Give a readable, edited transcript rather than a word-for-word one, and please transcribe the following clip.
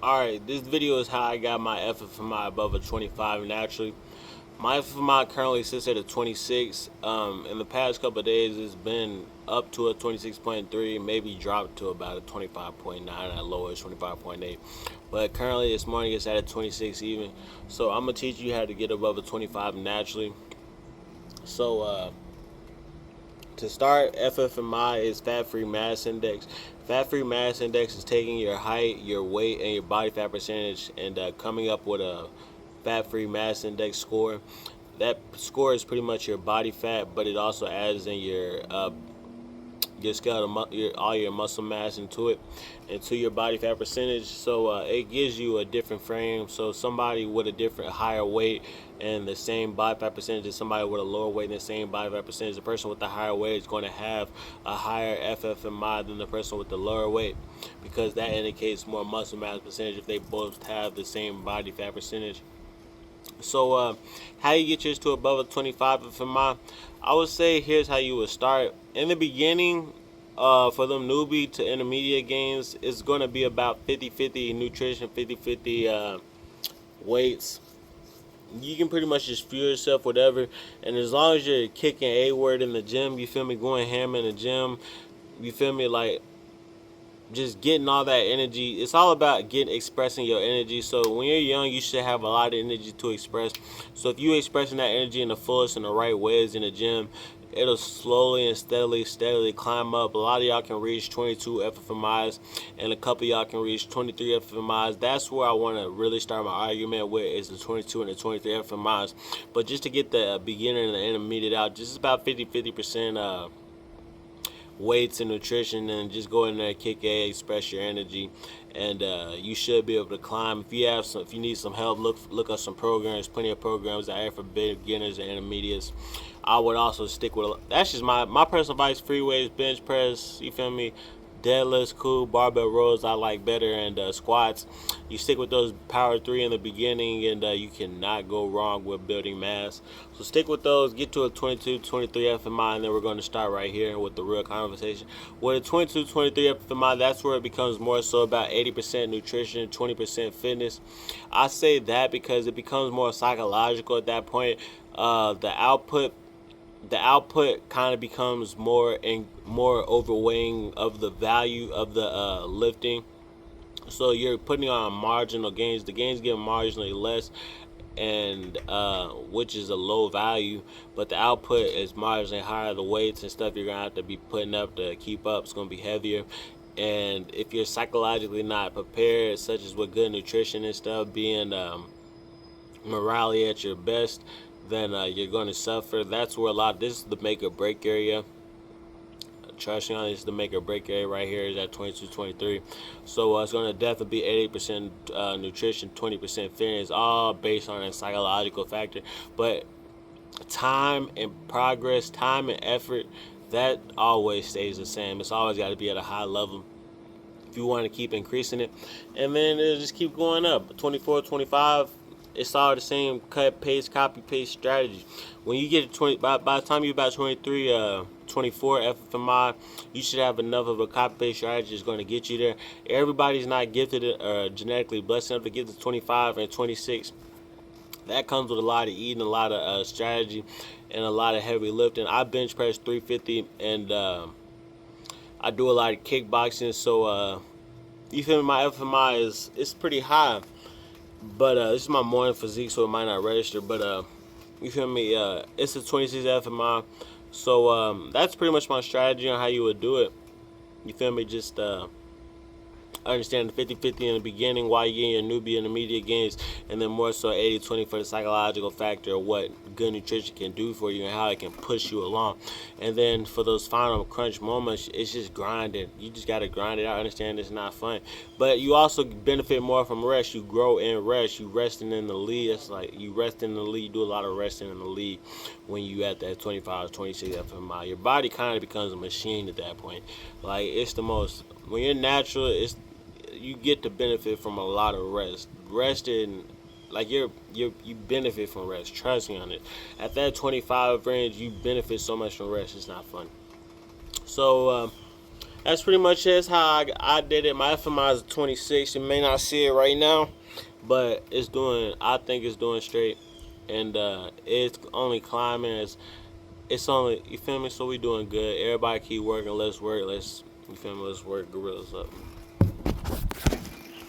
Alright, this video is how I got my FFMI above a 25 naturally. My FFMI currently sits at a 26. In the past couple of days, it's been up to a 26.3, maybe dropped to about a 25.9 at lowest 25.8. But currently, this morning it's at a 26 even. So I'm gonna teach you how to get above a 25 naturally. So to start, FFMI is fat-free mass index. Fat-free mass index is taking your height, your weight, and your body fat percentage and coming up with a fat-free mass index score. That score is pretty much your body fat, but it also adds in your skeletal, all your muscle mass into your body fat percentage. So it gives you a different frame. So somebody with a different higher weight and the same body fat percentage as somebody with a lower weight and the same body fat percentage, the person with the higher weight is going to have a higher FFMI than the person with the lower weight, because that indicates more muscle mass percentage if they both have the same body fat percentage. So, how you get yours to above a 25 FMI? I would say here's how you would start. In the beginning, for them newbie to intermediate gains, it's going to be about 50-50 nutrition, 50-50 weights. You can pretty much just fuel yourself, whatever. And as long as you're kicking a word in the gym, you feel me, going ham in the gym, you feel me, like just getting all that energy. It's all about expressing your energy. So when you're young, you should have a lot of energy to express. So if you expressing that energy in the fullest and the right ways in the gym, it'll slowly and steadily climb up. A lot of y'all can reach 22 FFMIs, and a couple of y'all can reach 23 FFMIs. That's where I want to really start my argument with, is the 22 and the 23 FFMIs. But just to get the beginner and the intermediate out, just about 50% weights and nutrition, and just go in there, kick A, express your energy, and you should be able to climb. If you need some help, look up some programs. Plenty of programs out here for beginners and intermediates. I would also stick with, that's just my personal advice: free weights, bench press, you feel me, deadlifts, cool, barbell rows I like better, and squats. You stick with those power three in the beginning, and you cannot go wrong with building mass. So stick with those, get to a 22, 23 FMI, and then we're going to start right here with the real conversation. With a 22, 23 FMI, that's where it becomes more so about 80% nutrition, 20% fitness. I say that because it becomes more psychological at that point. The output kind of becomes more and more overweighing of the value of the lifting. So you're putting on marginal gains. The gains get marginally less, and which is a low value, but the output is marginally higher. The weights and stuff you're gonna have to be putting up to keep up, it's gonna be heavier. And if you're psychologically not prepared, such as with good nutrition and stuff, being morale at your best, then you're going to suffer. That's where this is the make or break area. Trust me on this, the make or break area right here is at 22, 23. So it's going to definitely be 80% nutrition, 20% fitness, all based on a psychological factor. But time and progress, time and effort, that always stays the same. It's always got to be at a high level if you want to keep increasing it. And then it'll just keep going up. 24, 25, it's all the same cut, paste, copy, paste strategy. When you get to 20, by the time you're about 23, 24 FFMI, you should have enough of a copy paste strategy that's going to get you there. Everybody's not gifted or genetically blessed enough to get to 25 and 26. That comes with a lot of eating, a lot of strategy, and a lot of heavy lifting. I bench press 350, and I do a lot of kickboxing. So you feel me? My FMI it's pretty high. But this is my morning physique, so it might not register. But you feel me? It's a 26 FMI. So that's pretty much my strategy on how you would do it. You feel me? Just understand the 50-50 in the beginning while you're getting your newbie intermediate gains, and then more so 80-20 for the psychological factor of what good nutrition can do for you and how it can push you along. And then for those final crunch moments, it's just grinding. You just got to grind it out. Understand it's not fun, but you also benefit more from rest. You grow in rest. You resting in the lead. It's like you rest in the lead. You do a lot of resting in the lead when you at that 25 26 FMI. Your body kind of becomes a machine at that point. Like, it's the most, when you're natural, you get to benefit from a lot of rest. Resting, like you benefit from rest. Trust me on it. At that 25 range, you benefit so much from rest. It's not fun. So that's pretty much it. That's how I did it. My FMI is 26. You may not see it right now, but it's doing. I think it's doing straight, and it's only climbing. It's only, you feel me. So we doing good. Everybody keep working. Let's work. Let's, you feel me. Let's work gorillas up.